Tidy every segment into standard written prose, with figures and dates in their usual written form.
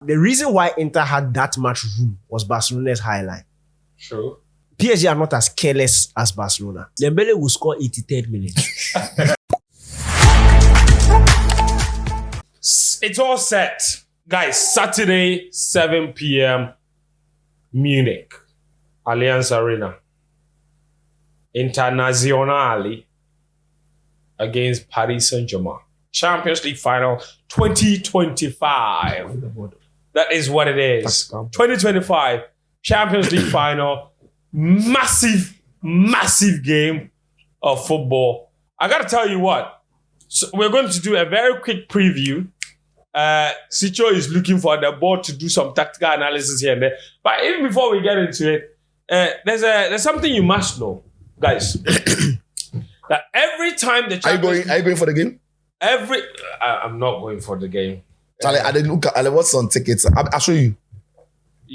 The reason why Inter had that much room was Barcelona's high line. True. PSG are not as careless as Barcelona. Dembele will score 83rd minute. It's all set. Guys, Saturday, 7 p.m., Munich, Allianz Arena. Internazionale against Paris Saint-Germain. Champions League final 2025. That is what it is. 2025 Champions League final. Massive game of football. I got to tell you what. So we're going to do a very quick preview. Sicho is looking for the board to do some tactical analysis here and there. But even before we get into it, there's something you must know, guys. That every time the Champions Are you going for the game? I'm not going for the game. Charlie, I didn't look at what's on tickets. I'll show you.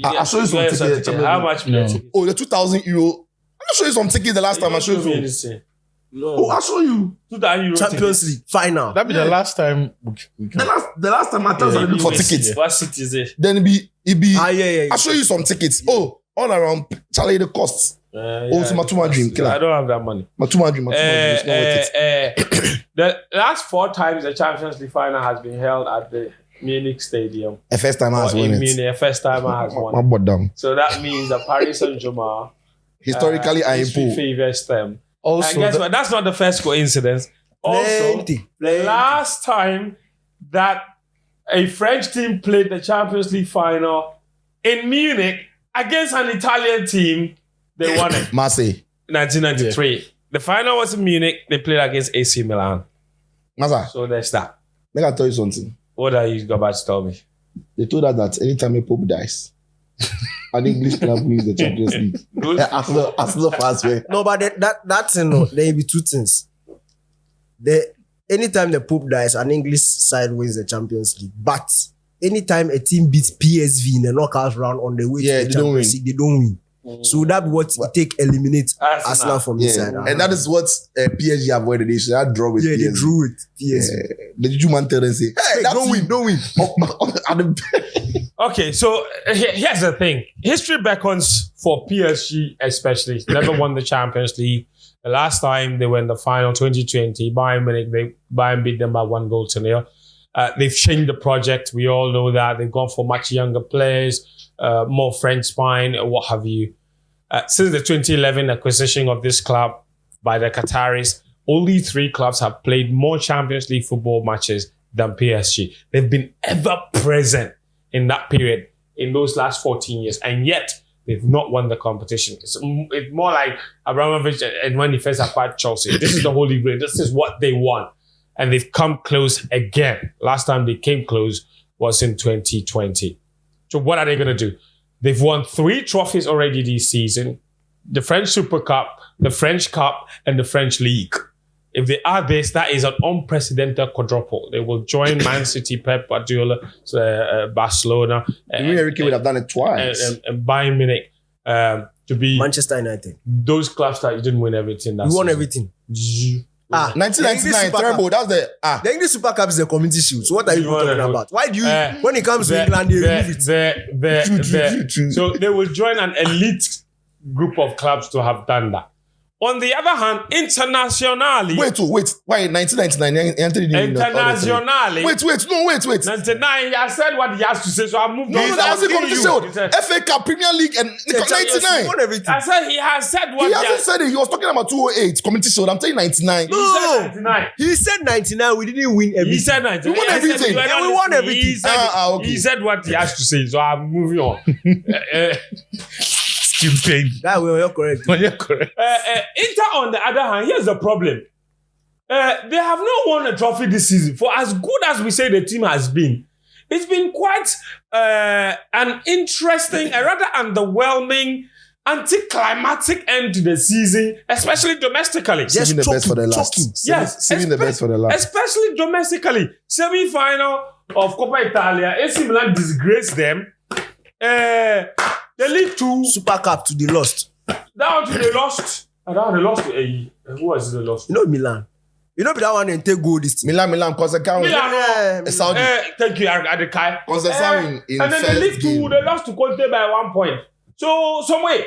I'll show you some tickets. How much? No. Oh, the €2,000. I'll show you some tickets the last time I showed you. No. Oh, I'll show you. €2,000 Champions League final. That'd be the last time we can. The last time I told you I look for tickets. What city is it? Then it be. Yeah. I'll show you some tickets. Yeah. Oh, all around. Charlie, the costs. It's my two-man dream. Killer. I don't have that money. My two-man dream. It's not worth it. The last 4 times the Champions League final has been held at the Munich Stadium. A first time I has won it. Munich, a first time I has won. My butt down. So that means that Paris Saint-Germain historically are in pool. Favors them. Also, and guess what? That's not the first coincidence. Also, last time that a French team played the Champions League final in Munich against an Italian team, they won it. Marseille. 1993. Yeah. The final was in Munich. They played against AC Milan. Masa. So there's that. Let me tell you something. What are you about to tell me? They told us that anytime a Pope dies, an English club wins the Champions League. Arsenal fans way. No, but that's there will be two things. Anytime the Pope dies, an English side wins the Champions League. But anytime a team beats PSV in the knockout round on the way to the Champions League, they don't win. So that's what it take eliminate Arsenal from inside. And that is what PSG avoided. They should have draw with PSG. They drew with PSG. The Juman tell them say, hey, don't win. Okay, so here's the thing. History beckons for PSG especially. Never won the Champions League. The last time they were in the final, 2020, Bayern beat them by 1-0. They've changed the project. We all know that. They've gone for much younger players. More French spine, what have you. Since the 2011 acquisition of this club by the Qataris, only 3 clubs have played more Champions League football matches than PSG. They've been ever present in that period, in those last 14 years, and yet they've not won the competition. It's more like Abramovich and when he first acquired Chelsea. This is the Holy Grail. This is what they want. And they've come close again. Last time they came close was in 2020. So what are they going to do? They've won 3 trophies already this season. The French Super Cup, the French Cup, and the French League. If they add this, that is an unprecedented quadruple. They will join Man City, Pep Guardiola, Barcelona. Enrique would have done it twice. And Bayern Munich to be... Manchester United. Those clubs that you didn't win everything. We won everything. 1999 terrible. That's the The English Super Cup is the community shield. So what are you talking about? Why do you when it comes to England they remove it? So they will join an elite group of clubs to have done that. On the other hand, internationally... Wait. Why 1999? Internationally... Wait. 99, I said what he has to say, so I moved on. No, that was the competition. FA Cup, Premier League, and 99. I said he has said what he hasn't said it. He was talking about 208 competition. I'm telling 99. No, he said 99. We didn't win everything. He said 99. We won everything. And we won everything. He said what he has to say, so I'm moving on. That way, you're correct. Inter, on the other hand, here's the problem. They have not won a trophy this season. For as good as we say the team has been, it's been quite an interesting, a rather underwhelming, anticlimactic end to the season, especially domestically. Saving the best for the last. Yes, saving the best for the last. Especially domestically. Semi-final of Coppa Italia, AC Milan disgraced them. The League 2 Super Cup to the lost. Down to the lost. Down the lost. Who was the lost? You know Milan. You know, that one and take goal this team. Milan, cause the count. Saudi. Thank you, Adekai. Cause the Saudi in and then they lead to they lost to Conte by 1 point. So some way.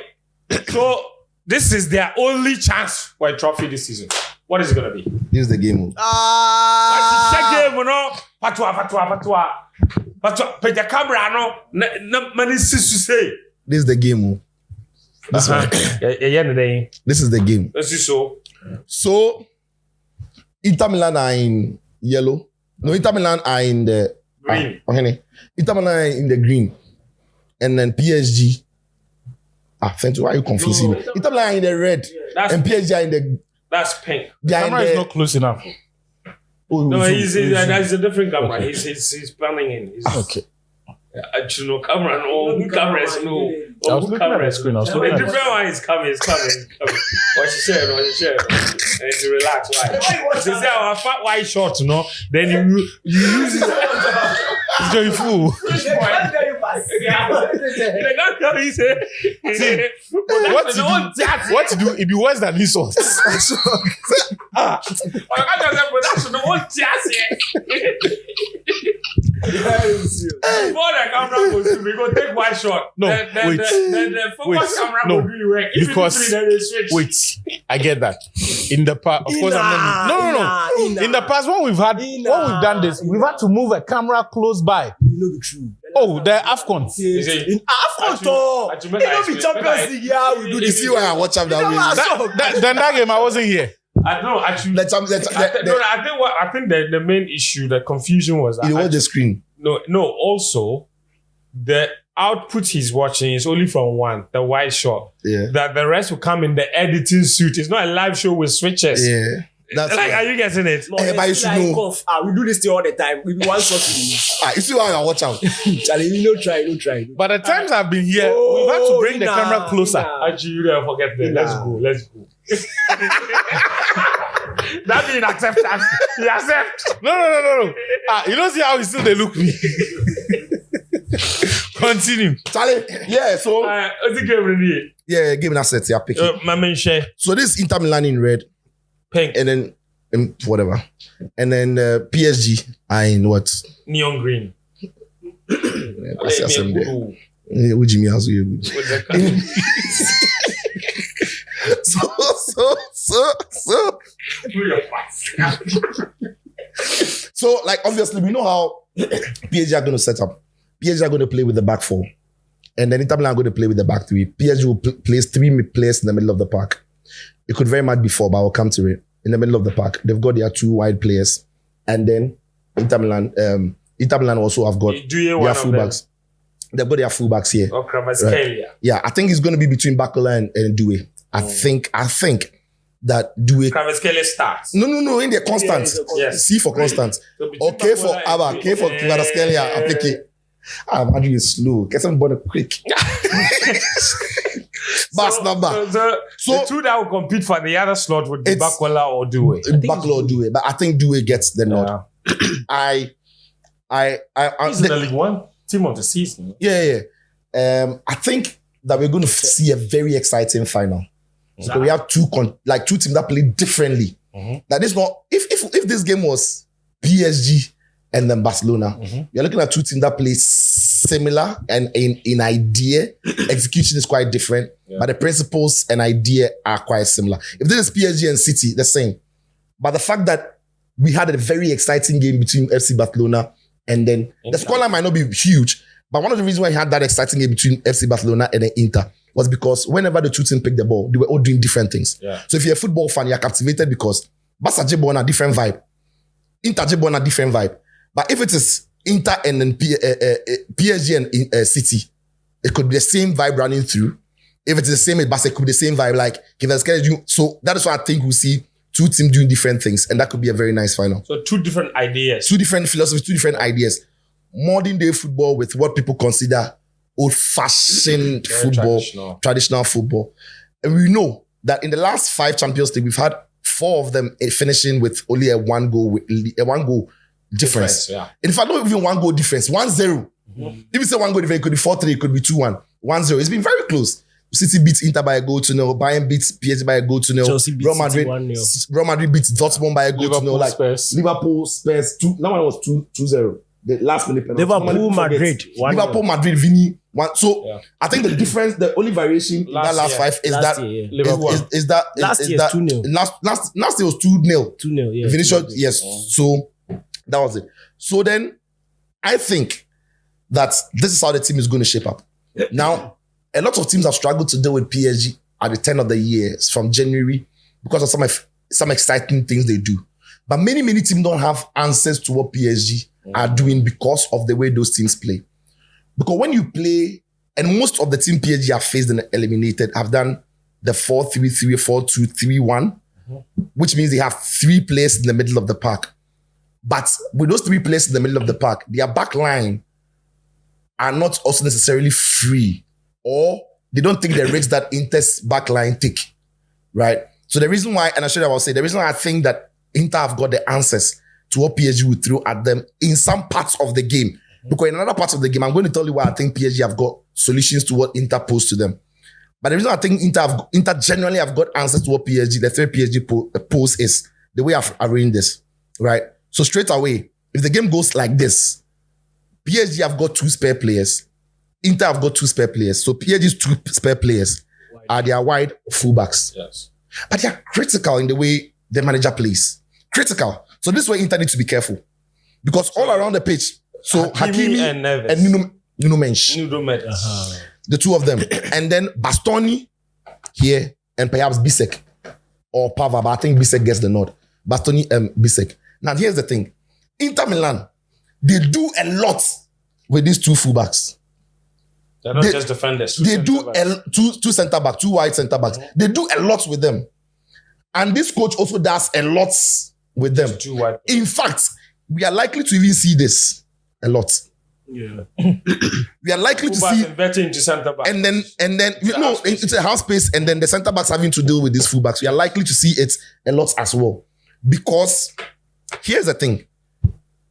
So this is their only chance for a trophy this season. What is it gonna be? This is the game. Check game, you know. Patwa. Put the camera, no. Many sis to say. This is the game. This is the game. Let's do so. So Inter Milan are in yellow. No, Inter Milan are in the green. Inter Milan are in the green. And then PSG. Fento, why are you confusing me? Inter Milan are in the red. And PSG are in the... That's pink. The camera is not close enough. No, he's a different camera. Okay. He's planning in. Okay. Actually, no camera, no cameras, no. I was looking at the screen. A different one is coming. What you said. And to relax, why? So say our fat white short, no. Then you use it. It's going full. What to do? It'd be worse than this one. Before the camera goes through, we go take one shot. No, then the focus camera will do you right. Because wait, I get that. In the past, of course, no. In the past, when we've done this, we've had to move a camera close by. You know the truth. Oh, the AFCON. In AFCON, you know the Champions League. Yeah, we do this. You see why I watch up that way. Then that game, I wasn't here. I don't know. Actually, I think the main issue, the confusion was that you watch the screen. No. Also, the output he's watching is only from one, the white shot. Yeah. That the rest will come in the editing suite. It's not a live show with switches. Yeah. That's like, are you getting it? No, but you should know. We do this thing all the time. We do one shot to the you see why I watch out. Charlie, you don't try. But the times I've been here, we've had to bring the camera closer. Actually, you don't forget that. Let's go. That means acceptance. He accepts. No. You don't see how he still they look me. Continue. Charlie, yeah, so... What's the game ready? Yeah, game assets, yeah, pick it. My main share. So this is Inter Milan in red. Pink. And then, whatever. And then PSG are in what? Neon green. So, like, obviously, we know how PSG are going to set up. PSG are going to play with the back four. And then Inter Milan are going to play with the back three. PSG will place 3 players in the middle of the park. It could very much be 4, but I'll come to it. In the middle of the park, they've got their 2 wide players. And then Inter Milan also have got their fullbacks. They've got their fullbacks here. Or Kvaratskhelia. Right. Yeah, I think it's going to be between Bakola and Doué. I think that Doué... Kvaratskhelia starts. No, in there, constant. Yes. C for constant. So K for Abba, K for Kvaratskhelia, I think it. Imagine it's slow. Get some body quick. Bass number. So the 2 that will compete for the other slot would be Bakola or Doué. Bakola or Doué, but I think Doué gets the nod. He's in the League One team of the season. Yeah. I think that we're going to see a very exciting final. So we have two teams that play differently. That is not if this game was PSG and then Barcelona, you're looking at 2 teams that play similar and in idea, execution is quite different, but the principles and idea are quite similar. If this is PSG and City, the same. But the fact that we had a very exciting game between FC Barcelona and then the scoreline might not be huge, but one of the reasons why we had that exciting game between FC Barcelona and then Inter was because whenever the 2 teams picked the ball, they were all doing different things. Yeah. So if you're a football fan, you're captivated because Barca J-Ball on a different vibe. Inter J-Ball on a different vibe. But if it is Inter and then PSG and City, it could be the same vibe running through. If it's the same as Barca, it could be the same vibe. Like, so that is why I think we'll see 2 teams doing different things, and that could be a very nice final. So 2 different ideas. 2 different philosophies, 2 different ideas. Modern day football with what people consider old-fashioned football, traditional football. And we know that in the last 5 Champions League, we've had 4 of them finishing with only a one goal difference. Yeah. In fact, not even 1 goal difference, 1-0. If you say 1 goal difference, it could be 4-3, it could be 2-1, 1-0. It's been very close. City beats Inter by a goal to 0. Bayern beats PSG by a goal to 0. Chelsea beats City 1-0. Real Madrid beats Dortmund by a goal to 0. Like Spurs. Liverpool, Spurs, 2. That one was 2-0. The last minute penalty. Liverpool, Madrid. Liverpool, Madrid, Vini. One. So I think the difference, the only variation in that last five is last that year, last year was 2-0. Last year was 2-0. 2-0, yeah. Vinicius, yes. So that was it. So then I think that this is how the team is going to shape up. Now, a lot of teams have struggled to deal with PSG at the turn of the year from January because of some exciting things they do. But many teams don't have answers to what PSG are doing because of the way those teams play. Because when you play, and most of the team PSG have faced and eliminated have done the 4-3-3, 4-2-3-1, which means they have 3 players in the middle of the park. But with those 3 players in the middle of the park, their back line are not also necessarily free, or they don't think the risks that Inter's back line take, right? So the reason why, and I will say, the reason why I think that Inter have got the answers to what PSG would throw at them in some parts of the game, because in another parts of the game, I'm going to tell you why I think PSG have got solutions to what Inter posed to them. But the reason I think Inter generally have got answers to what PSG, the threat PSG pose is the way I've arranged this, right? So straight away, if the game goes like this, PSG have got 2 spare players. Inter have got 2 spare players. So PSG's 2 spare players are their wide fullbacks. Yes. But they are critical in the way the manager plays. Critical. So this is where Inter needs to be careful. Because all around the pitch, so Hakimi and Neves. and Nuno Mensch. The 2 of them. And then Bastoni here and perhaps Bisek or Pava. But I think Bisek gets the nod. Bastoni and Bisek. Now here's the thing. Inter Milan, they do a lot with these 2 fullbacks. They're not just defenders. They do two center backs, 2 wide center backs. They do a lot with them. And this coach also does a lot with them. 2 wide. In fact, we are likely to even see this a lot. Yeah. We are likely to see better into center back. and then it's a half space, and then the center backs having to deal with these fullbacks. We are likely to see it a lot as well. Because here's the thing.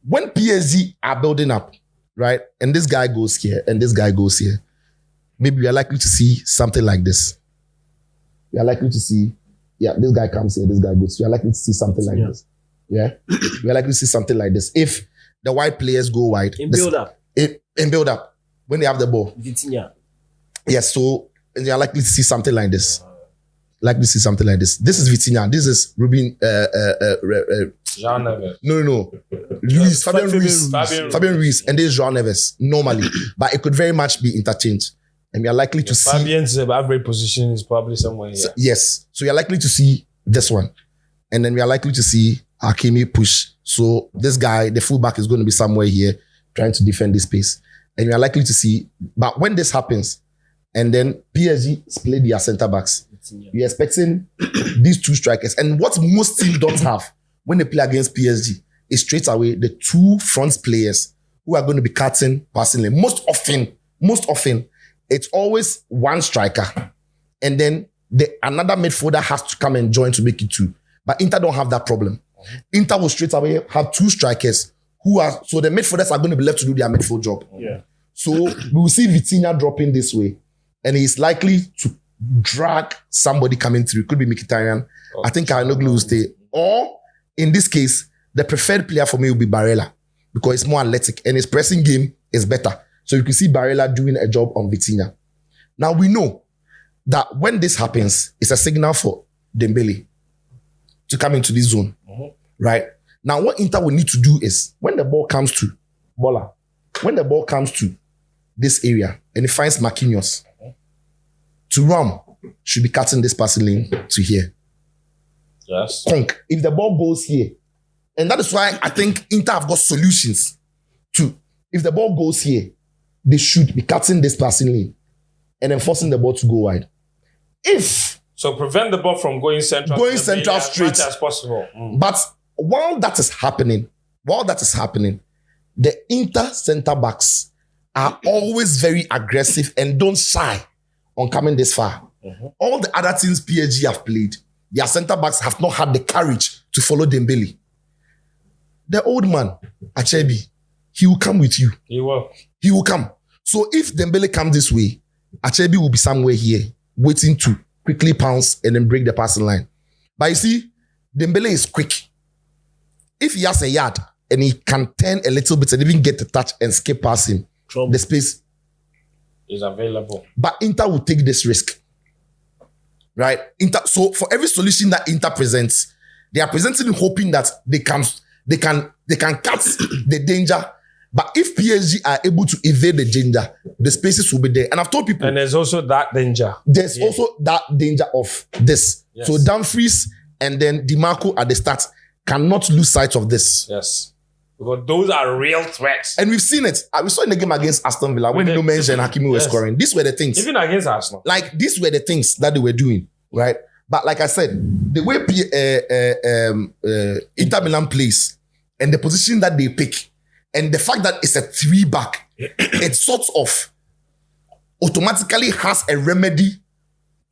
When PSG are building up, right, and this guy goes here and this guy goes here, maybe we are likely to see something like this. We are likely to see, this guy comes here, this guy goes. We are likely to see something like this. Yeah, we are likely to see something like this. If the wide players go wide. In build up. In build up. When they have the ball. Vitinha. Yes, so you are likely to see something like this. Likely to see something like this. This is Vitinha. This is Ruben. Jean Neves. No. Fabian Ruiz. And this is João Neves. Normally. But it could very much be interchanged. And we are likely to see. Fabian's average position is probably somewhere here. So, yes. So we are likely to see this one. And then we are likely to see Hakimi push. So this guy, the fullback, is going to be somewhere here trying to defend this space. And we are likely to see, but when this happens, and then PSG split their center backs, you're expecting these 2 strikers. And what most teams don't have when they play against PSG is straight away the 2 front players who are going to be cutting passingly. Most often, it's always 1 striker. And then another midfielder has to come and join to make it 2. But Inter don't have that problem. Inter will straight away have 2 strikers so the midfielders are going to be left to do their midfield job. Yeah. So we will see Vitinha dropping this way, and he's likely to drag somebody coming through. Could be Mkhitaryan. I think Anoglu will stay. Or in this case, the preferred player for me will be Barella, because it's more athletic and his pressing game is better. So you can see Barella doing a job on Vitinha. Now we know that when this happens, it's a signal for Dembele to come into this zone, right? Now, what Inter will need to do is, when the ball comes to this area and it finds Marquinhos, Thuram should be cutting this passing lane to here. Yes. Conk, if the ball goes here, and that is why I think Inter have got solutions to, if the ball goes here, they should be cutting this passing lane and then forcing the ball to go wide. So prevent the ball from going central straight as much as possible. But while that is happening, the Inter center backs are always very aggressive and don't shy on coming this far. All the other teams PSG have played, their center backs have not had the courage to follow Dembele. The old man, Achebi, he will come with you. He will. He will come. So if Dembele comes this way, Achebi will be somewhere here waiting to quickly pounce and then break the passing line. But you see, Dembele is quick. If he has a yard and he can turn a little bit and even get the touch and skip past him, the space is available. But Inter will take this risk. Right? So for every solution that Inter presents, they are presenting hoping that they can cut the danger. But if PSG are able to evade the danger, the spaces will be there. And I've told people. And there's also that danger. There's also that danger of this. Yes. So Dumfries and then DiMarco at the start cannot lose sight of this. Yes. Because those are real threats. And we've seen it. We saw in the game against Aston Villa when Nunes and Hakimi were scoring. These were the things. Even against Arsenal. Like, these were the things that they were doing, right? But like I said, the way Inter Milan plays and the position that they pick and the fact that it's a 3-back, it sort of automatically has a remedy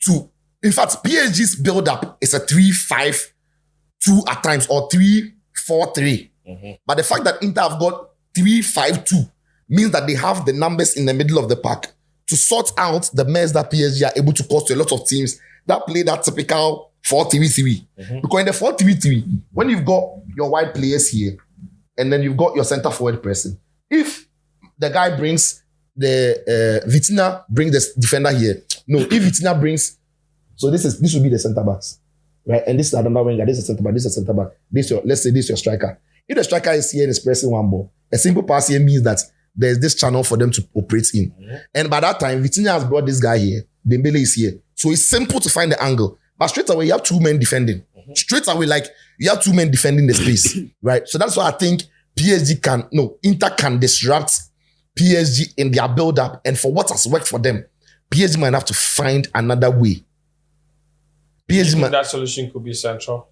to... In fact, PSG's build-up is a 3-5-2 at times or 3-4-3. But the fact that Inter have got 3-5-2 means that they have the numbers in the middle of the pack to sort out the mess that PSG are able to cause to a lot of teams that play that typical 4-3-3. Because in the 4-3-3, when you've got your wide players here and then you've got your center forward person, if the guy brings the Vitinha brings the defender here, no, if Vitinha brings, so this will be the center backs, right? And this is another winger, this is center back, this is center back. Let's say this is your striker. If the striker is here and is pressing one ball, a simple pass here means that there's this channel for them to operate in. And by that time, Vitinha has brought this guy here. Dembele is here. So it's simple to find the angle. But straight away, you have two men defending. Straight away, like, you have two men defending the space. Right? So that's why I think Inter can disrupt PSG in their build-up. And for what has worked for them, PSG might have to find another way. That solution could be central.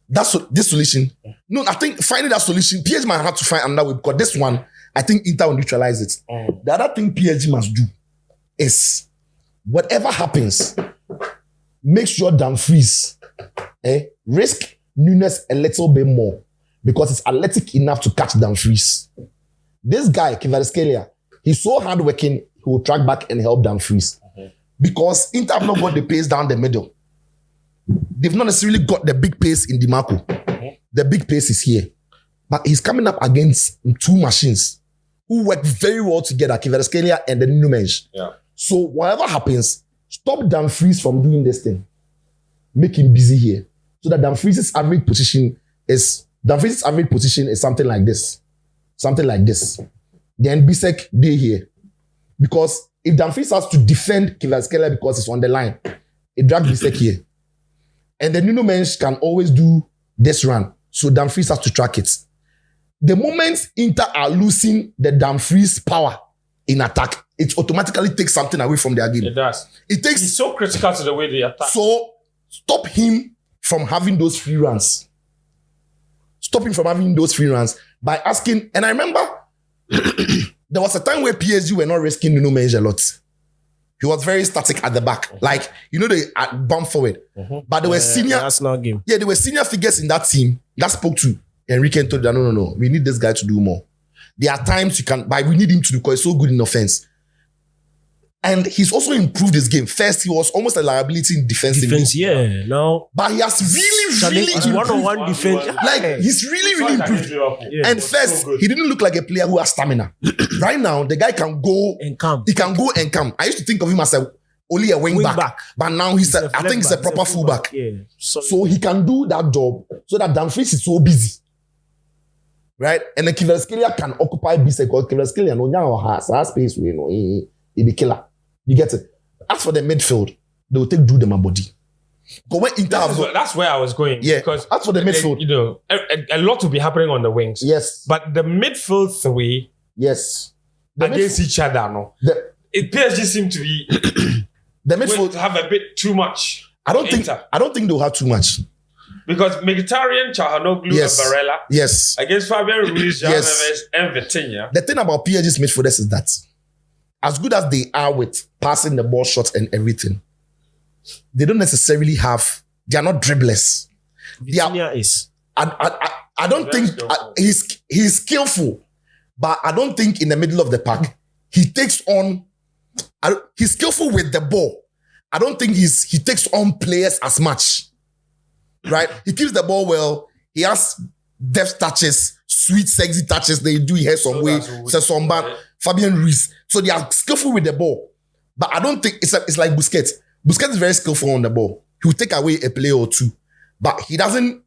This solution. No, I think finding that solution, PSG might have to find another way because this one, I think Inter will neutralize it. The other thing PSG must do is whatever happens, make sure Dumfries risk Nunes a little bit more because it's athletic enough to catch Dumfries. This guy, Kvaratskhelia, he's so hardworking, he will track back and help Dumfries. Because Inter have not got the pace down the middle. They've not necessarily got the big pace in DiMarco. The big pace is here. But he's coming up against two machines who work very well together, Kvaratskhelia and the Nunes. So whatever happens, stop Dumfries from doing this thing. Make him busy here. So that Dumfries' average position is something like this. Something like this. Then Bisek day here. Because if Dumfries has to defend Kvaratskhelia because it's on the line, it drags Bisek here. And the Nuno Mensch can always do this run. So Dumfries has to track it. The moment Inter are losing the Dumfries power in attack, it automatically takes something away from their game. It does. He's so critical to the way they attack. So stop him from having those free runs. Stop him from having those free runs by asking. And I remember there was a time where PSG were not risking Nuno Mensch a lot. He was very static at the back. Like, they bump forward. But there were senior... Arsenal game. Yeah, there were senior figures in that team that spoke to Enrique and told them, no. We need this guy to do more. There are times but we need him to do because he's so good in offense. And he's also improved his game. First, he was almost a liability in defense. Yeah. No. But he has really improved. One-on-one defense. Like, he's really improved. Yeah, and first, he didn't look like a player who has stamina. Right now, the guy can go and come. He can go and come. I used to think of him as only a wing back. But now I think he's a proper fullback. Yeah. So he can do that job so that Dumfries is so busy. Right? And the Kvaratskhelia can occupy Bisek because Kvaratskhelia has space. He'll be killer. You get it? As for the midfield, they will do them a body. That's where I was going. Yeah. Because as for the midfield, a lot will be happening on the wings. Yes. But the midfield three, yes, against each other, no. PSG seem to be the midfield have a bit too much. I don't think they'll have too much. Because Mkhitaryan, Çalhanoğlu, and Barella. Yes. Against Fabian Ruiz, and Vitinha. The thing about PSG's midfielders is that as good as they are with passing the ball shots and everything, they don't necessarily they are not dribblers. Vitinha is. I don't think he's skillful, but I don't think in the middle of the pack, he takes on, he's skillful with the ball. I don't think he takes on players as much. Right? He keeps the ball well. He has deft touches, sweet, sexy touches. They do here some way. Sessomba, Fabian Ruiz. So they are skillful with the ball. But I don't think it's like Busquets. Busquets is very skillful on the ball. He will take away a player or two. But he doesn't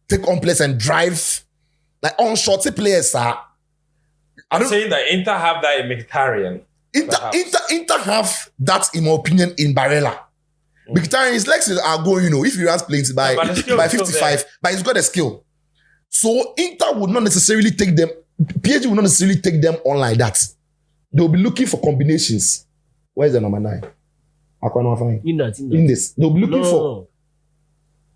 take on players and drive. Like on shorty players are. I'm saying that Inter have that in Mkhitaryan. Inter have that, in my opinion, in Barella. Mkhitaryan, his legs are going, if he runs playing by 55, but he's got a skill. So Inter would not necessarily take them, PSG would not necessarily take them on like that. They'll be looking for combinations. Where's the number 9? I can't find. In this. They'll be looking for.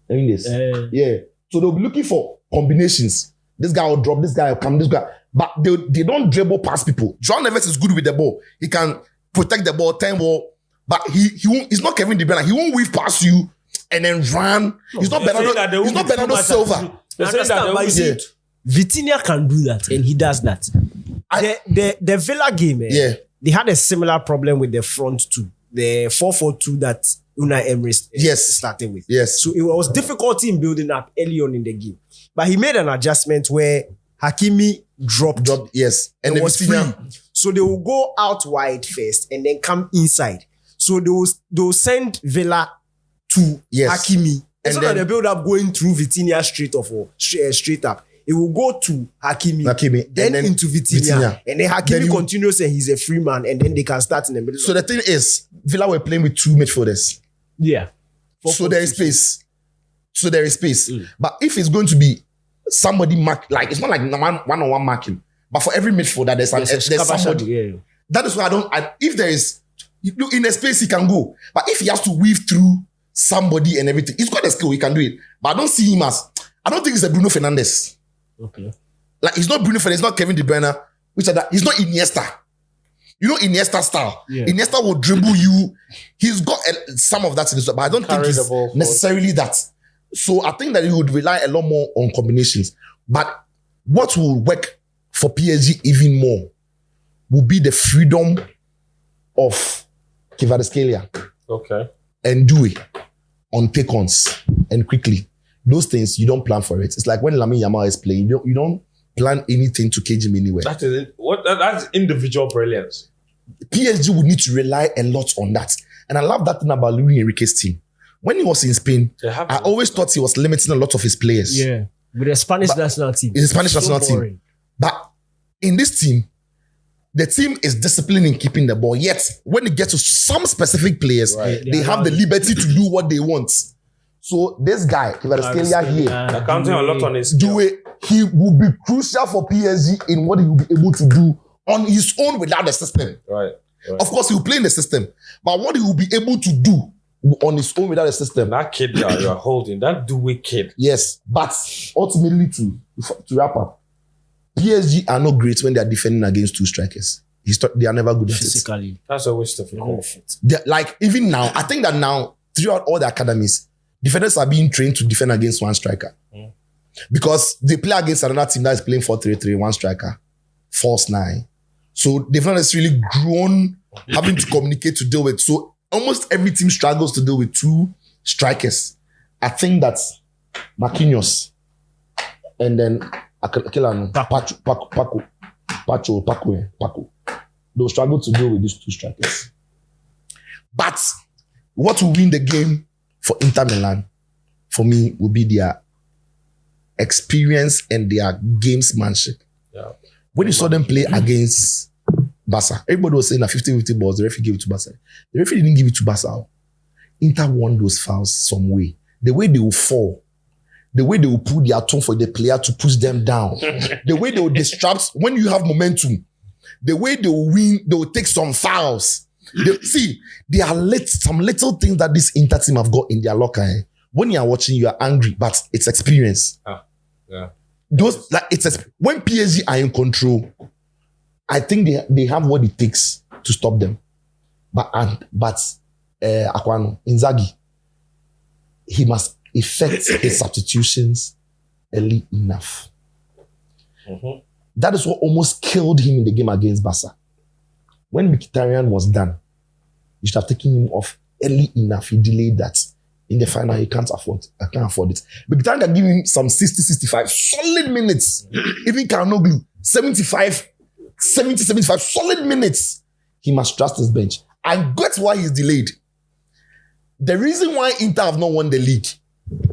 In this. Yeah. So they'll be looking for combinations. This guy will drop, this guy will come, this guy. But they don't dribble past people. João Neves is good with the ball. He can protect the ball, 10 ball. But he's not Kevin De Bruyne. He won't weave past you and then run. He's not Bernardo Silva. Vitinha can do that, and he does that. The Villa game, they had a similar problem with the front two. The 4-4-2 that Unai Emery started with. Yes. So it was difficulty in building up early on in the game. But he made an adjustment where Hakimi dropped. Yes. And it was free. So they will go out wide first and then come inside. So they will send Villa to Hakimi. And then the build up going through Vitinha straight up. It will go to Hakimi then into Vitinha. And then Hakimi continues and he's a free man. And then they can start in the middle. So the thing is, Villa were playing with 2 midfielders. Yeah. So there is space. But if it's going to be somebody like it's not like one-on-one marking. But for every midfielder, there's somebody. Yeah. That is why if there is, in a space he can go. But if he has to weave through somebody and everything, he's got a skill, he can do it. But I don't see him as, I don't think it's a Bruno Fernandes. Okay. Like he's not Bruno Fernandes, he's not Kevin De Bruyne, he's not Iniesta. You know Iniesta style. Yeah. Iniesta will dribble you. He's got some of that in his, but I don't think it's necessarily that. So I think that he would rely a lot more on combinations. But what will work for PSG even more will be the freedom of Kvaratskhelia. Okay. And do it on take-ons and quickly. Those things, you don't plan for it. It's like when Lamine Yamal is playing, you don't plan anything to cage him anywhere. That's individual brilliance. PSG would need to rely a lot on that. And I love that thing about Luis Enrique's team. When he was in Spain, I always thought he was limiting a lot of his players. Yeah. With the Spanish national team. In the Spanish national team. But in this team, the team is disciplined in keeping the ball. Yet, when it gets to some specific players, they have the liberty to do what they want. So this guy, Kvaratskhelia here, counting a lot on his do it. He will be crucial for PSG in what he will be able to do on his own without the system. Right. Of course, he will play in the system, but what he will be able to do on his own without the system. That kid that you are holding, that Dewey kid. Yes, but ultimately to wrap up, PSG are not great when they are defending against 2 strikers. They are never good at physically. it. That's a waste of confidence. Like even now, I think that now throughout all the academies, defenders are being trained to defend against 1 striker. Because they play against another team that is playing 4-3-3, 1 striker, false 9. So they've not necessarily grown having to communicate to deal with. So almost every team struggles to deal with 2 strikers. I think that's Marquinhos and then Paco. They'll struggle to deal with these 2 strikers. But what will win the game for Inter Milan, for me, will be their experience and their gamesmanship. Yeah. When you saw them play against Barca, everybody was saying that 50-50 balls, the referee gave it to Barca. The referee didn't give it to Barca. Inter won those fouls some way. The way they will fall, the way they will pull their tongue for the player to push them down, the way they will disrupt when you have momentum, the way they will win, they will take some fouls. There are some little things that this Inter team have got in their locker. When you are watching, you are angry, but it's experience. Yeah. Those when PSG are in control, I think they have what it takes to stop them. But Aquano, Inzaghi, he must effect his substitutions early enough. Mm-hmm. That is what almost killed him in the game against Barca. When Mkhitaryan was done, you should have taken him off early enough. He delayed that. In the final, I can't afford it. But the time can give him some 60, 65 solid minutes. Even Kanoglu, 75 solid minutes. He must trust his bench. And that's why he's delayed. The reason why Inter have not won the league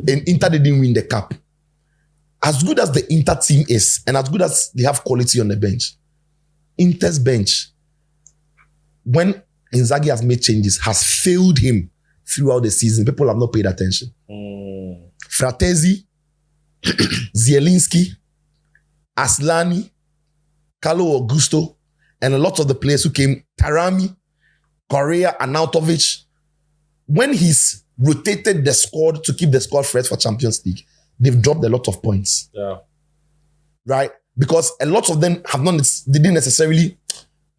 and Inter didn't win the cup, as good as the Inter team is and as good as they have quality on the bench, Inter's bench, when Inzaghi has made changes, has failed him throughout the season. People have not paid attention. Fratesi, Zielinski, Aslani, Carlo Augusto, and a lot of the players who came, Tarami, Correa, Arnautovic, when he's rotated the squad to keep the squad fresh for Champions League, they've dropped a lot of points. Yeah. Right? Because a lot of them they didn't necessarily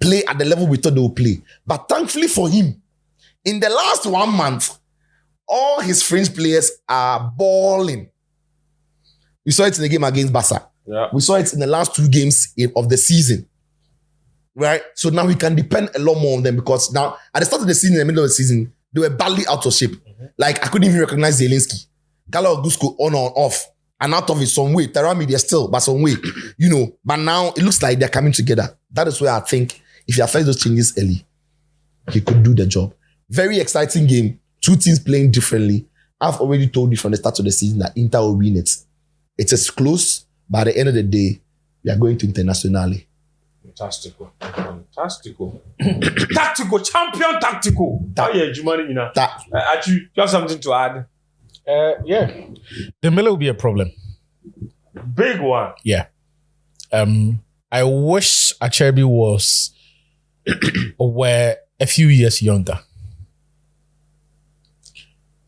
play at the level we thought they would play. But thankfully for him, in the last 1 month, all his French players are balling. We saw it in the game against Barca. Yeah. We saw it in the last 2 games of the season. Right? So now we can depend a lot more on them because now, at the start of the season, in the middle of the season, they were badly out of shape. Mm-hmm. Like, I couldn't even recognize Zielinski. Carlo Augusto on or off. And out of it some way. Tarami, they're still, but some way. But now it looks like they're coming together. That is where I think if you affect those changes early, he could do the job. Very exciting game. 2 teams playing differently. I've already told you from the start of the season that Inter will win it. It is close, but at the end of the day, we are going to Internazionale. Fantastical. Tactical. Champion tactical. Actually, you have something to add? Yeah. Dembele will be a problem. Big one. Yeah. I wish Acerbi was were a few years younger.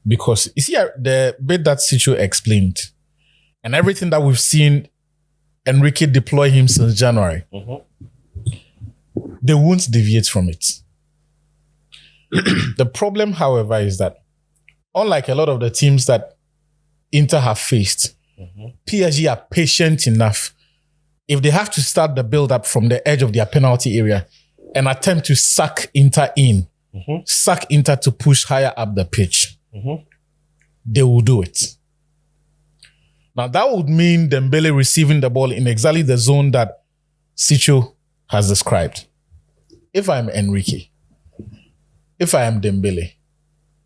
Because you see the bit that Sicho explained and everything that we've seen Enrique deploy him since January, they won't deviate from it. The problem, however, is that unlike a lot of the teams that Inter have faced, PSG are patient enough. If they have to start the build-up from the edge of their penalty area and attempt to suck Inter in, suck Inter to push higher up the pitch, they will do it. Now, that would mean Dembele receiving the ball in exactly the zone that Sicho has described. If I'm Enrique, if I am Dembele,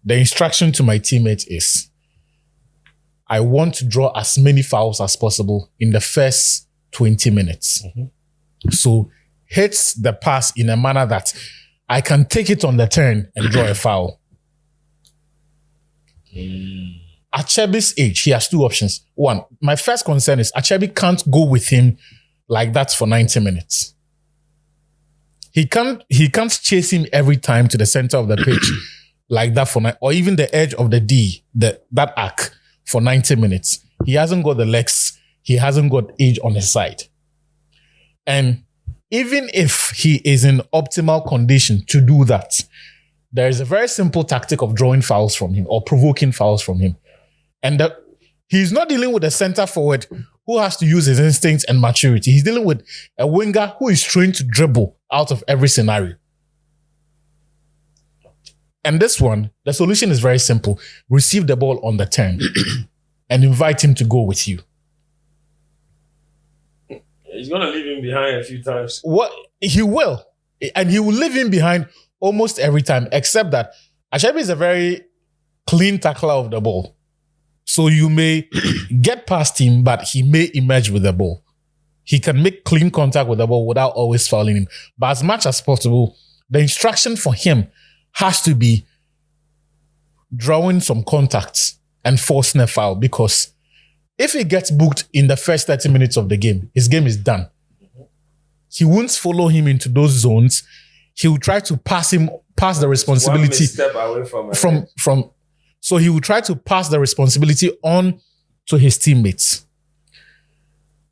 the instruction to my teammates is, I want to draw as many fouls as possible in the first 20 minutes. So hits the pass in a manner that I can take it on the turn and draw a foul. At Acerbi's age, he has 2 options. One, my first concern is Acerbi can't go with him like that for 90 minutes. He can't chase him every time to the center of the pitch like that or even the edge of the D, that arc for 90 minutes. He hasn't got the legs. He hasn't got age on his side. And even if he is in optimal condition to do that, there is a very simple tactic of drawing fouls from him or provoking fouls from him. And he's not dealing with a center forward who has to use his instincts and maturity. He's dealing with a winger who is trained to dribble out of every scenario. And this one, the solution is very simple. Receive the ball on the turn and invite him to go with you. He's going to leave him behind a few times. What he will. And he will leave him behind almost every time, except that Acerbi is a very clean tackler of the ball. So you may get past him, but he may emerge with the ball. He can make clean contact with the ball without always fouling him. But as much as possible, the instruction for him has to be drawing some contacts and forcing a foul, because if he gets booked in the first 30 minutes of the game, his game is done. He won't follow him into those zones. He will try to pass the responsibility step away from so he will try to pass the responsibility on to his teammates.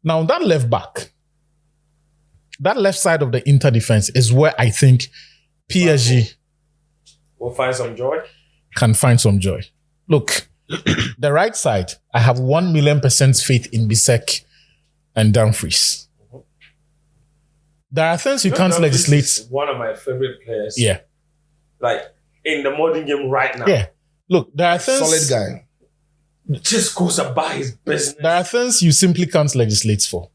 Now, that left back, that left side of the Inter defense is where I think PSG will find some joy. Can find some joy. Look, the right side, I have 1,000,000% faith in Bisek and Dumfries. There are things you can't legislate. One of my favorite players. Yeah. Like, in the modern game right now. Yeah. Look, there are things... Solid guy. Just goes about his business. There are things you simply can't legislate for.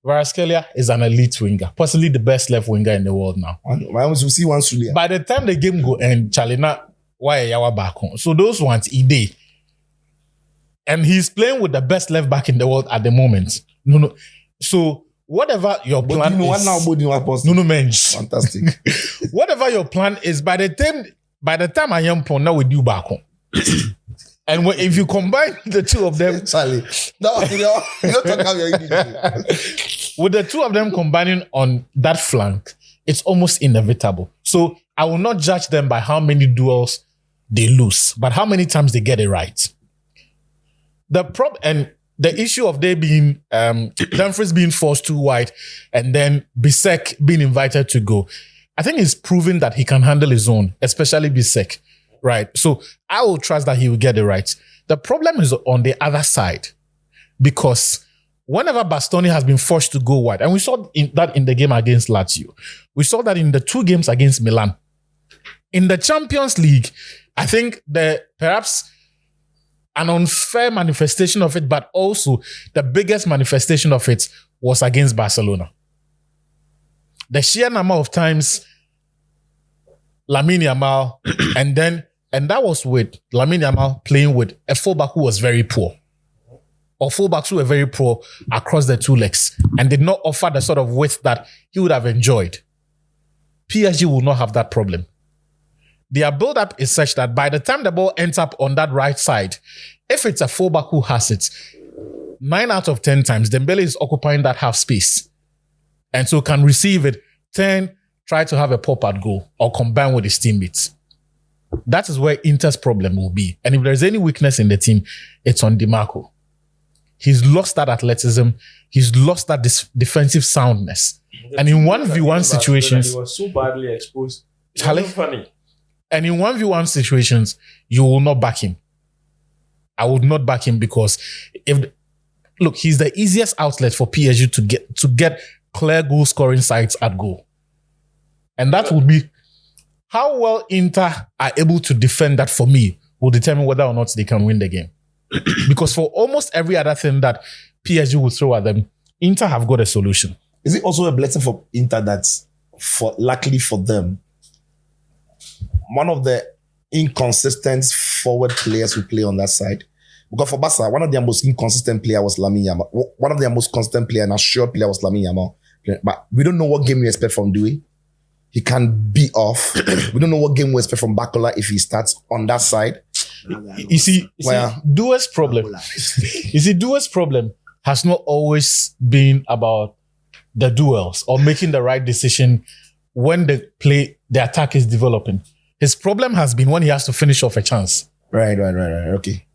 Kvaratskhelia is an elite winger, possibly the best left winger in the world now. We see one Sulia. By the time the game go end, Chalina, why yawa back home? So those ones, Ide. And he's playing with the best left back in the world at the moment. No. So whatever your plan is... No, mensch. Fantastic. Whatever your plan is, by the time I am now with you back home. And if you combine the two of them... Charlie, no, you don't talk about your English. With the two of them combining on that flank, it's almost inevitable. So I will not judge them by how many duels they lose, but how many times they get it right. The issue of they being Dumfries being forced too wide and then Bisek being invited to go, I think it's proven that he can handle his own, especially Bisek. Right. So I will trust that he will get it right. The problem is on the other side, because whenever Bastoni has been forced to go wide, and we saw that in the game against Lazio, we saw that in the 2 games against Milan. In the Champions League, I think perhaps an unfair manifestation of it, but also the biggest manifestation of it was against Barcelona. The sheer number of times Lamine Yamal, and that was with Lamine Yamal playing with a fullback who was very poor, or fullbacks who were very poor across the 2 legs and did not offer the sort of width that he would have enjoyed. PSG will not have that problem. Their build-up is such that by the time the ball ends up on that right side, if it's a fullback who has it, 9 out of 10 times, Dembele is occupying that half space, and so can receive it, try to have a pop at goal or combine with his teammates. That is where Inter's problem will be. And if there's any weakness in the team, it's on DiMarco. He's lost that athleticism. He's lost that defensive soundness. And in 1v1 situations... He was so badly exposed. Charlie, funny. And in 1v1 situations, you will not back him. I would not back him because he's the easiest outlet for PSG to get clear goal scoring sites at goal. And that would be how well Inter are able to defend that, for me, will determine whether or not they can win the game. Because for almost every other thing that PSG will throw at them, Inter have got a solution. Is it also a blessing for Inter that, luckily for them, one of the inconsistent forward players who play on that side? Because for Barca, one of their most inconsistent players was Lamine Yamal. One of their most consistent player and assured player was Lamine Yamal. But we don't know what game we expect from Dewey. He can be off. We don't know what game we expect from Bakola if he starts on that side. You see, Duel's problem. Duel's problem has not always been about the duels or making the right decision when the attack is developing. His problem has been when he has to finish off a chance. Right. Okay.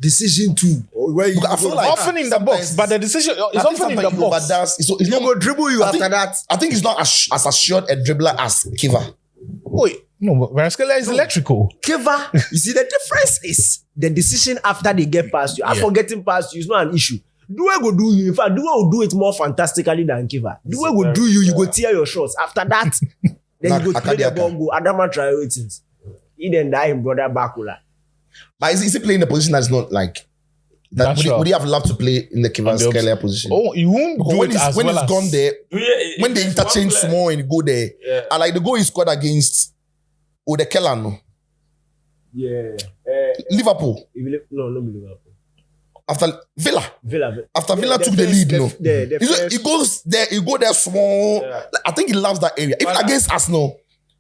Decision too. I feel like often in the box, but the decision is often in the box. It's not going to dribble you after that. I think he's not as assured a dribbler as Kiva. Wait, no, Kvaratskhelia is electrical. Kiva, you see, the difference is the decision after they get past you. After getting past you is not an issue. Due go do you. In fact, Due will do it more fantastically than Kiva. Due will do you. You go tear your shots. After that, then you go play the ball. Go Adama Traoré. He then die in brother Bakula. But is he playing in a position that's not like that? Would he have loved to play in the Kvaratskhelia position? Oh, he won't do when it as when well he's as gone there. When they interchange small and go there, I like the goal he scored against Odekelano. Yeah. Liverpool. No, Liverpool. After Villa. After Villa took the lead, he go there small. Yeah. I think he loves that area. Even against Arsenal,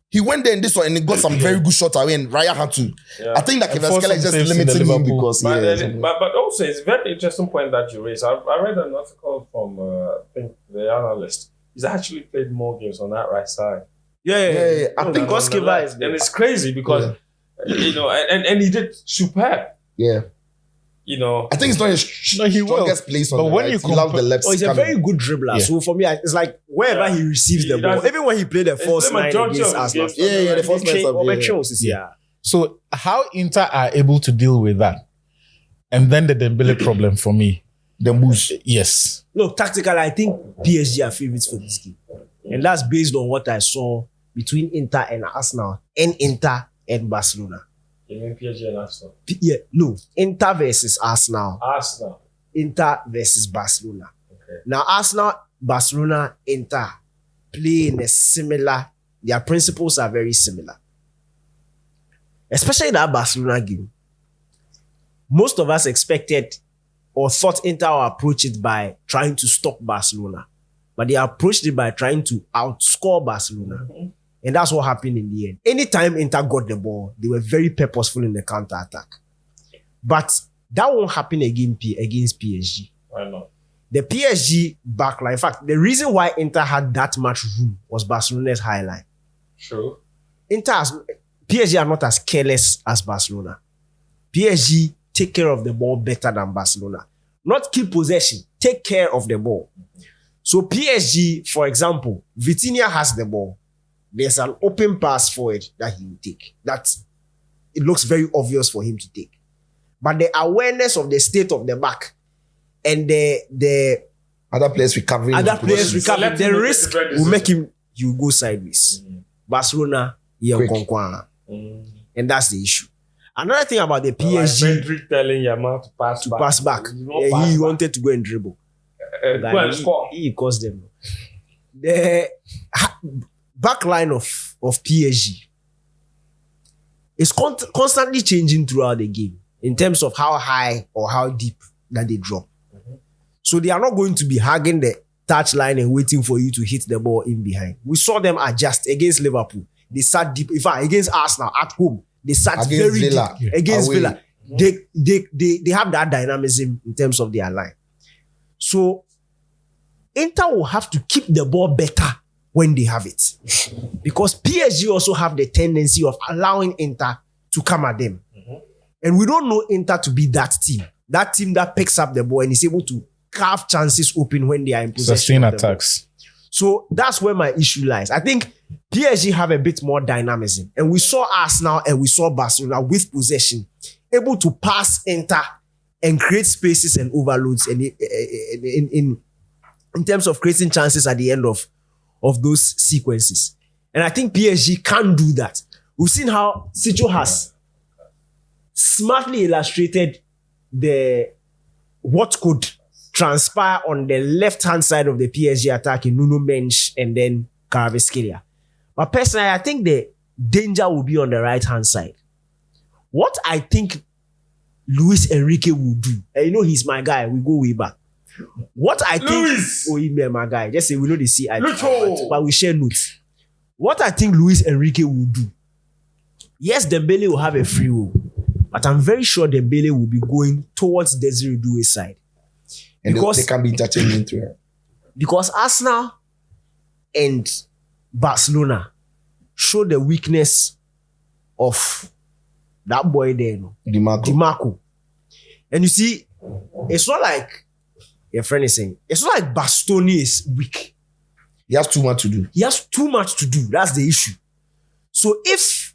he went there in this one and he got some very good shots away and Raya had to. Yeah. I think that Kvaratskhelia is just limiting him because but also it's a very interesting point that you raised. I read an article from I think the analyst. He's actually played more games on that right side. Yeah. I think Koskiva is there. And it's crazy because and he did superb. Yeah. I think it's not his strongest place on the right. He loves the left. He's a very good dribbler. So for me, it's like wherever he receives the ball, even when he played the first 9 against Arsenal. The first 9 So how Inter are able to deal with that? And then the Dembele problem for me. The moves. Yes. Look, tactically, I think PSG are favorites for this game. And that's based on what I saw between Inter and Arsenal. And Inter and Barcelona. You mean PSG and Arsenal? No. Inter versus Arsenal. Arsenal. Inter versus Barcelona. Okay. Now, Arsenal, Barcelona, Inter play in a similar, their principles are very similar. Especially that Barcelona game. Most of us expected or thought Inter would approach it by trying to stop Barcelona. But they approached it by trying to outscore Barcelona. Mm-hmm. And that's what happened in the end. Anytime Inter got the ball, they were very purposeful in the counter-attack. But that won't happen against PSG. Why not? The PSG backline, in fact, the reason why Inter had that much room was Barcelona's high line. True. PSG are not as careless as Barcelona. PSG take care of the ball better than Barcelona. Not keep possession, take care of the ball. So PSG, for example, Vitinha has the ball. There's an open pass forward that he will take. It looks very obvious for him to take. But the awareness of the state of the back and the other players recovering, the risk will make him go sideways. Barcelona, and that's the issue. Another thing about the PSG, like Pedri telling Yamal to pass back. He wanted to go and dribble. He caused them. The back line of PSG is constantly changing throughout the game in terms of how high or how deep that they drop. Mm-hmm. So they are not going to be hugging the touch line and waiting for you to hit the ball in behind. We saw them adjust against Liverpool. They sat deep. In fact, against Arsenal at home, they sat against very Villa. Deep. Against away. Villa. They have that dynamism in terms of their line. So Inter will have to keep the ball better when they have it. Because PSG also have the tendency of allowing Inter to come at them. Mm-hmm. And we don't know Inter to be that team. That team that picks up the ball and is able to carve chances open when they are in possession. Sustain attacks. So that's where my issue lies. I think PSG have a bit more dynamism. And we saw Arsenal and we saw Barcelona with possession, able to pass Inter and create spaces and overloads and in terms of creating chances at the end of those sequences. And I think PSG can do that. We've seen how Sicho has smartly illustrated what could transpire on the left-hand side of the PSG attack in Nuno Mendes and then Kvaratskhelia. But personally, I think the danger will be on the right-hand side. What I think Luis Enrique will do, and you know he's my guy, we go way back. What I think, he's my guy. Just say we know the see but we share notes. What I think Luis Enrique will do. Yes, Dembele will have a free roll, but I'm very sure Dembele will be going towards Desiree Doué's side. And because they can be interchanging through her. Because Arsenal and Barcelona show the weakness of that boy there, Di Marco. And you see, it's not like your friend is saying, it's not like Bastoni is weak. He has too much to do. That's the issue. So if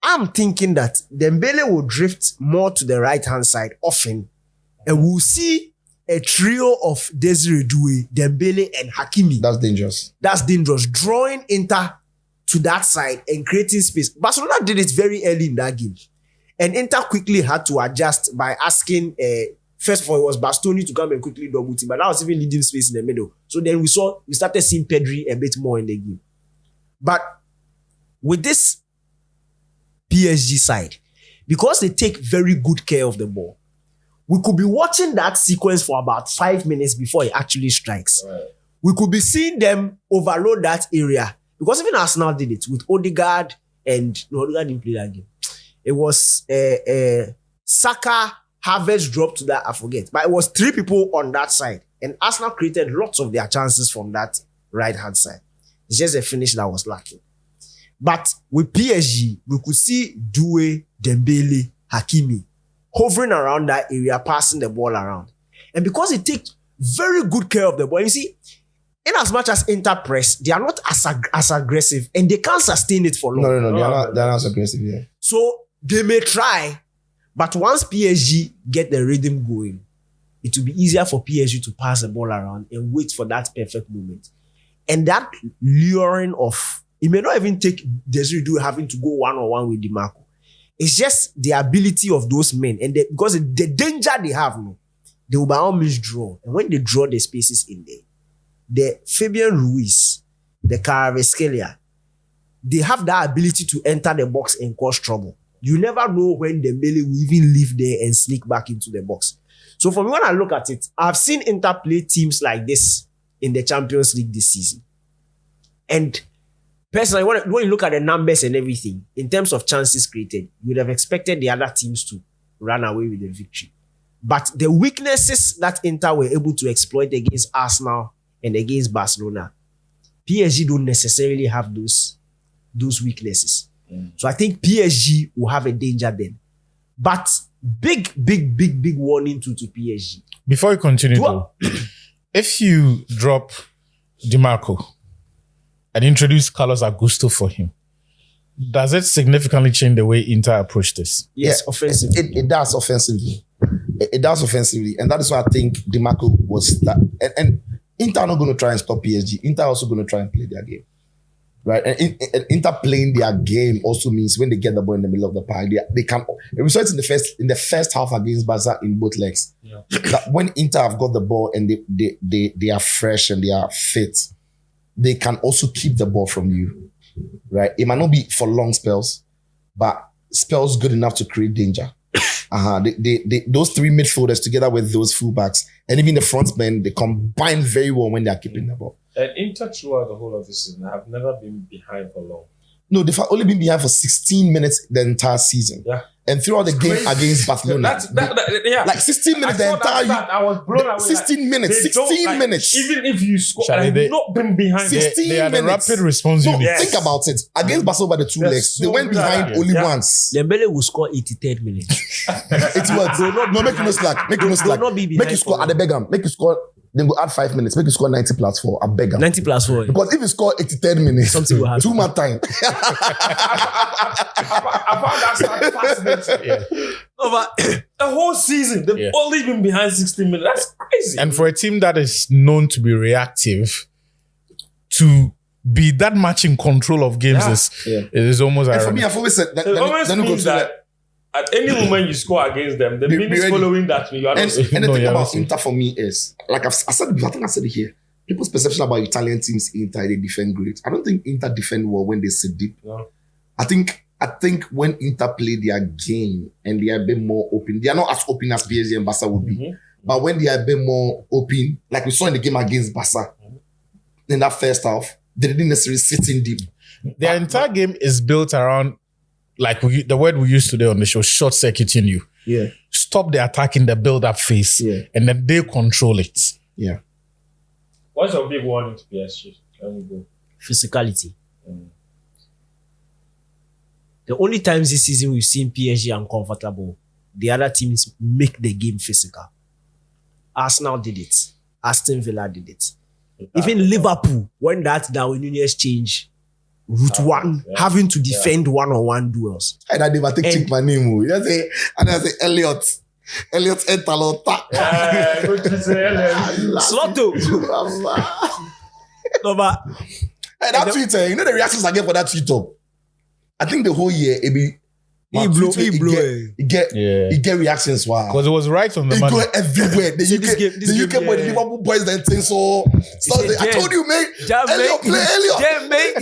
I'm thinking that Dembele will drift more to the right-hand side often, and we'll see a trio of Desiree Doué, Dembele, and Hakimi. That's dangerous. Drawing Inter to that side and creating space. Barcelona did it very early in that game. And Inter quickly had to adjust by asking, first of all, it was Bastoni to come and quickly double team, but that was even leaving space in the middle. So then we started seeing Pedri a bit more in the game. But with this PSG side, because they take very good care of the ball, we could be watching that sequence for about 5 minutes before it actually strikes. Right. We could be seeing them overload that area. Because even Arsenal did it with Odegaard Odegaard didn't play that game. It was Saka, Havertz dropped to that, I forget. But it was 3 people on that side. And Arsenal created lots of their chances from that right-hand side. It's just a finish that was lacking. But with PSG, we could see Doué, Dembele, Hakimi hovering around that area, passing the ball around. And because they take very good care of the ball, you see, in as much as Inter press, they are not as aggressive and they can't sustain it for long. No, they're not as aggressive, yeah. So they may try, but once PSG get the rhythm going, it will be easier for PSG to pass the ball around and wait for that perfect moment. And that luring of It may not even take Desiree Doué having to go one-on-one with DiMarco. It's just the ability of those men. And because the danger they have, they will by all means draw. And when they draw the spaces in there, the Fabian Ruiz, the Kvaratskhelia, they have that ability to enter the box and cause trouble. You never know when the melee will even leave there and sneak back into the box. So for me, when I look at it, I've seen Inter play teams like this in the Champions League this season. And personally, when you look at the numbers and everything, in terms of chances created, you would have expected the other teams to run away with the victory. But the weaknesses that Inter were able to exploit against Arsenal and against Barcelona, PSG don't necessarily have those weaknesses. So I think PSG will have a danger then. But big warning to PSG. Before you continue, though, if you drop DiMarco and introduce Carlos Augusto for him, does it significantly change the way Inter approach this? Yes, offensively. It does offensively. It does offensively. And that is why I think DiMarco was that. And Inter are not going to try and stop PSG. Inter are also going to try and play their game. Right? And Inter playing their game also means when they get the ball in the middle of the park, they can. It results in the first half against Barca in both legs. Yeah. That when Inter have got the ball and they are fresh and they are fit, they can also keep the ball from you. Right? It might not be for long spells, but spells good enough to create danger. Those three midfielders together with those fullbacks and even the front men, they combine very well when they are keeping the ball. And Inter throughout the whole of the season have never been behind for long. No, they've only been behind for 16 minutes the entire season. Yeah. And throughout the game against Barcelona, like 16 minutes the entire year. I was blown away. 16 minutes, 16 minutes. Even if you score, they've not been behind. 16 they are minutes. The rapid response unit. Think about it. Against Barcelona by the two legs, they went behind only once. Dembele will score 83rd minute. It's what? No, make you no slack. Make you no slack. Make you score at the Begum. Make you score. Then go add 5 minutes. Make you score 90 plus 4. I beg him. 90 plus 4. Because if you score 83rd minutes, something will happen. 2 more time. I found that stat fascinating. Yeah. No, but the whole season, they've only been behind 16 minutes. That's crazy. And for a team that is known to be reactive, to be that much in control of games is almost ironic. For me, I've always said that. It almost means that at any moment you score against them, the minutes following that, you are not. And the thing about Inter for me is, like I said before, I think I said it here, people's perception about Italian teams, Inter, they defend great. I don't think Inter defend well when they sit deep. No. I think when Inter play their game and they are a bit more open, they are not as open as PSG and Barca would be. Mm-hmm. But when they are a bit more open, like we saw in the game against Barca, in that first half, they didn't necessarily sit in deep. Their entire game is built around, like the word we used today on the show, short circuiting you. Yeah. Stop the attack in the build-up phase. Yeah. And then they control it. Yeah. What's your big warning to PSG? Let me go. Physicality. The only times this season we've seen PSG uncomfortable, the other teams make the game physical. Arsenal did it. Aston Villa did it. Even Liverpool, when that Darwin Núñez change, Route 1, having to defend one-on-one duels. And I never take my name. And I say Elliot Entalota. Yeah, go to say Elliot. Slotto. No, but that Twitter, you know the reactions I get for that Twitter. I think the whole year it be he get reactions. Wow, because it was right on the money. It go everywhere. The UK boy, the Liverpool boys, then think so. I told you, mate. Elliot, play Elliot. Yeah, mate.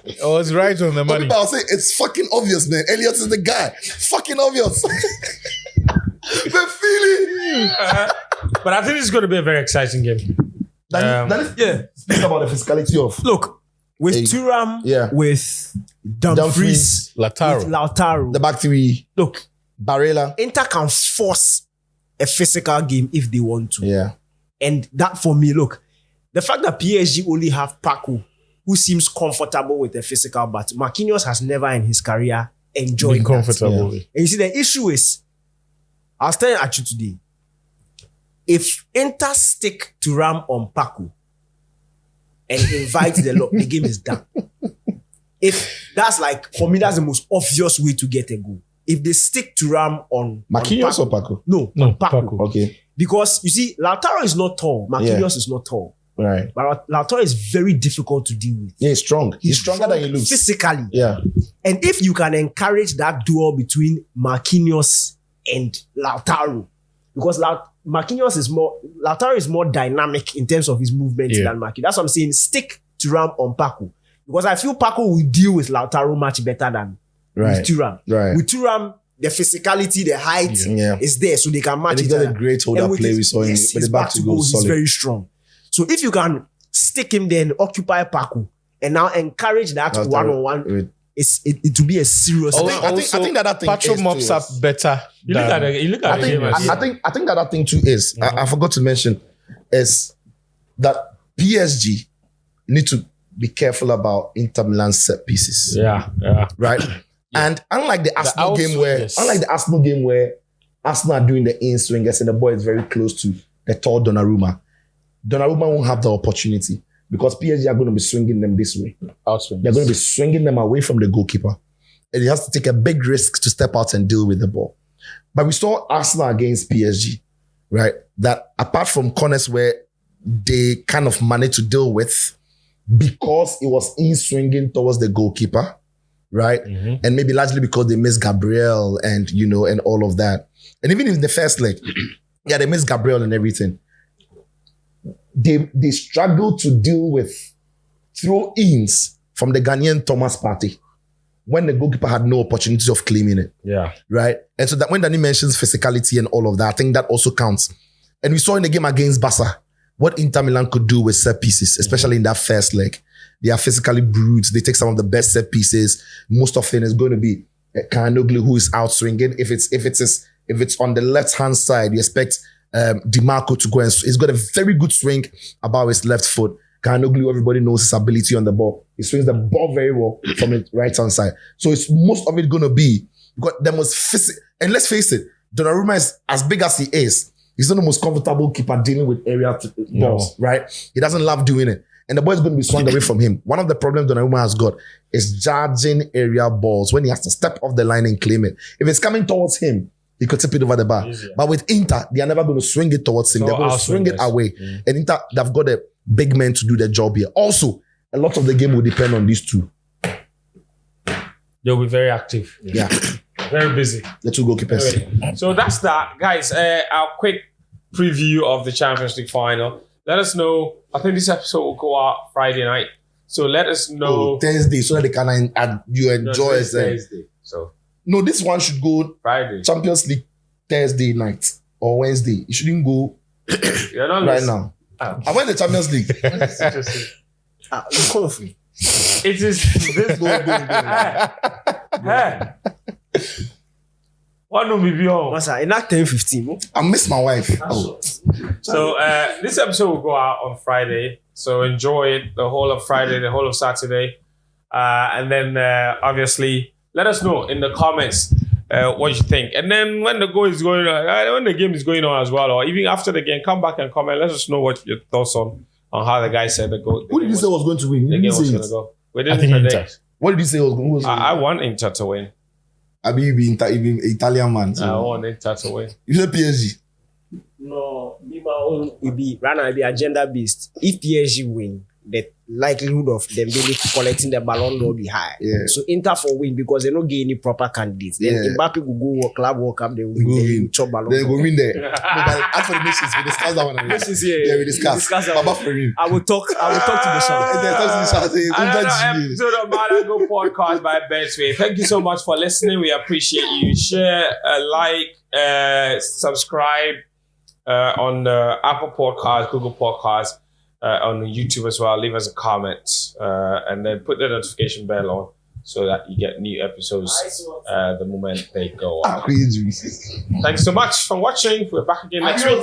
It was right on the money. I'll say it's fucking obvious, man. Elliot is the guy. Fucking obvious. The feeling. But I think it's going to be a very exciting game. Think about the physicality of. Look, with Thuram, with Dumfries, Lautaro, the back three. Look, Barella. Inter can force a physical game if they want to. Yeah. And that for me, look, the fact that PSG only have Paco, who seems comfortable with the physical, but Marquinhos has never in his career enjoyed being comfortable. And you see, the issue is, I was telling you today, if Inter stick to Thuram on Paco and invite the game is done. If that's like, for me, that's the most obvious way to get a goal. If they stick to Thuram on Marquinhos or Paco? No, Paco. Okay. Because you see, Lautaro is not tall. Marquinhos is not tall. Right. But Lautaro is very difficult to deal with. Yeah, he's strong. He's stronger than he looks. Physically. Yeah. And if you can encourage that duel between Marquinhos and Lautaro, because Lautaro is more dynamic in terms of his movement than Marquinhos. That's what I'm saying. Stick Thuram on Paco. Because I feel Paco will deal with Lautaro much better than with Thuram. Right. With Thuram, the physicality, the height is there, so they can match each other. He's got a great holder play we saw him with the back to goal. He's very strong. So if you can stick him there and occupy Paco and now encourage that one-on-one, it will be a serious thing. I think that thing Pacho mops up better. You look at the game. I think that thing too is, I forgot to mention, is that PSG need to be careful about Inter Milan's set pieces. Yeah. Right? And unlike the Arsenal game where Arsenal are doing the in-swingers and the ball is very close to the tall Donnarumma won't have the opportunity because PSG are going to be swinging them this way. They're going to be swinging them away from the goalkeeper. And he has to take a big risk to step out and deal with the ball. But we saw Arsenal against PSG, right? That apart from corners where they kind of managed to deal with because it was in-swinging towards the goalkeeper, right? Mm-hmm. And maybe largely because they missed Gabriel and, and all of that. And even in the first leg, they missed Gabriel and everything. They struggled to deal with throw-ins from the Ghanaian Thomas Partey when the goalkeeper had no opportunity of claiming it. Yeah. Right? And so that when Danny mentions physicality and all of that, I think that also counts. And we saw in the game against Barca what Inter Milan could do with set pieces, especially in that first leg. They are physically brute. They take some of the best set pieces. Most often it's going to be Kanoglu who is out swinging. If it's on the left-hand side, you expect DiMarco to go and he's got a very good swing about his left foot. Kanoglu, everybody knows his ability on the ball. He swings the ball very well from the right-hand side. So it's most of it going to be because the most physical. And let's face it, Donnarumma is as big as he is. He's not the most comfortable keeper dealing with area balls, right? He doesn't love doing it. And the ball is going to be swung away from him. One of the problems Donnarumma has got is judging area balls when he has to step off the line and claim it. If it's coming towards him, he could tip it over the bar. Easier. But with Inter, they are never going to swing it towards him. They're going to swing it away. Mm. And Inter, they've got a big man to do their job here. Also, a lot of the game will depend on these two. They'll be very active. Yeah. Very busy. The two goalkeepers. Anyway, so that's that. Guys, our quick preview of the Champions League final. Let us know. I think this episode will go out Friday night. So let us know. Thursday, so that they can you enjoy it. Thursday. So no, this one should go Friday. Champions League Thursday night or Wednesday. It shouldn't go right now. I went the Champions League. It is this go. Hey. What will be beyond? In that 10-15. I miss my wife. Oh. So this episode will go out on Friday. So enjoy it the whole of Friday, the whole of Saturday. And then obviously let us know in the comments what you think. And then when the goal is going on, when the game is going on as well, or even after the game, come back and comment. Let us know what your thoughts on how the guy said the goal. Who did you say was going to win? The game was going to go. We didn't predict. What did you say was going to win? I want Inter to win. I mean, you be Italian man. So. I want Inter to win. You said PSG? No, will be agenda based. If PSG win, the likelihood of them really collecting the Ballon d'Or will be high. Yeah. So Inter for win because they don't get any proper candidates. Then Mbappe will go Club World Cup, they will win. Chop Ballon d'Or. They will win there. No, but as for the nations, we discuss that one. Yeah, we discuss that one. I will talk to the show. Episode of Mallam Goal Podcast by Bestway. Thank you so much for listening. We appreciate you. Share, like, subscribe on the Apple Podcast, Google Podcast. On YouTube as well. Leave us a comment and then put the notification bell on so that you get new episodes the moment they go up. Thanks so much for watching. We're back again next week.